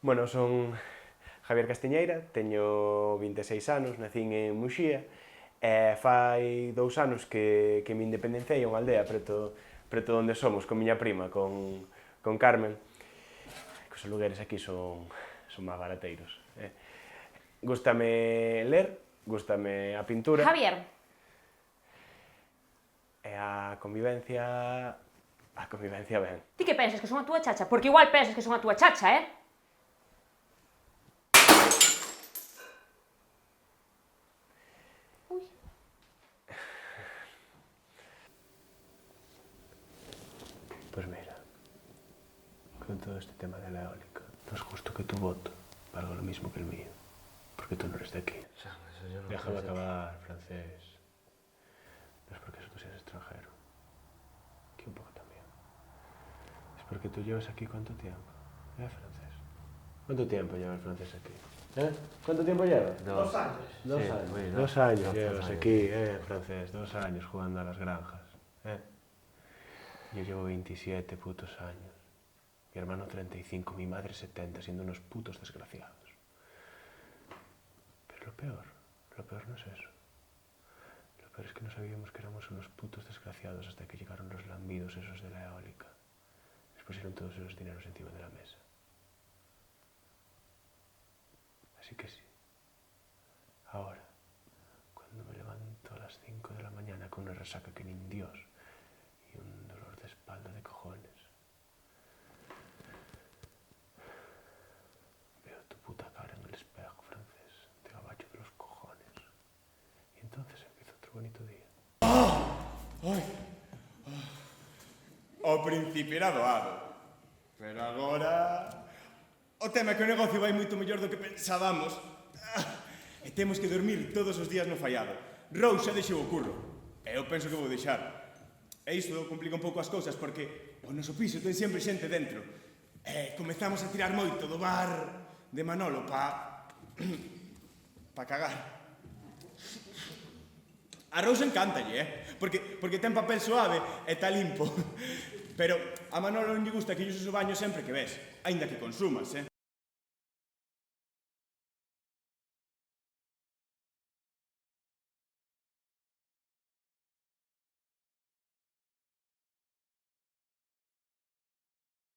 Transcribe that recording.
Bueno, son Javier Castiñeira, teño 26 anos, nacín en Muxía, e fai 2 anos que me independencei a unha aldea preto onde somos, con miña prima, con Carmen. Os alugueres aquí son máis barateiros. Gústame ler, gústame a pintura. Javier, E a convivencia... A convivencia ben. ti que pensas que son a túa chacha? Porque igual pensas que son a túa chacha, eh? Ui. Pues mira, con todo este tema de la eólica, no es justo que tu voto valga lo mismo que el mío, porque tú no eres de aquí. Déjame acabar, francés. No es porque tú seas extranjero, que un poco también. Es porque tú llevas aquí ¿cuánto tiempo? Francés? ¿Cuánto tiempo llevas francés aquí? ¿Cuánto tiempo llevas? 2 años. 2 Sí, años. muy, 2 años 2 llevas años. aquí, francés. 2 años jugando a las granjas. Yo llevo 27 putos años. Mi hermano 35, mi madre 70, siendo unos putos desgraciados. Pero lo peor no es eso. Lo peor es que no sabíamos que éramos unos putos desgraciados hasta que llegaron los lambidos esos de la eólica. Les pusieron todos esos dineros encima de la mesa. Así que sí. Ahora, cuando me levanto a las 5 de la mañana con una resaca que ni Dios y un dolor de espalda de cojones, veo tu puta cara en el espejo, francés, te gabacho de los cojones. Y entonces empieza otro bonito día. Ao principio era doado, pero agora... O tema é que o negocio vai moito mellor do que pensábamos. E temos que dormir todos os días no fallado. Rose xa deixou o curro, e eu penso que vou deixar. E isto complica un pouco as cousas porque o noso piso ten sempre xente dentro. E comezamos a tirar moito do bar de Manolo pa cagar. A Rose encántalle, porque ten papel suave e está limpo. Pero a Manolo non lle gusta que lle uses o baño sempre que ves, aínda que consumas,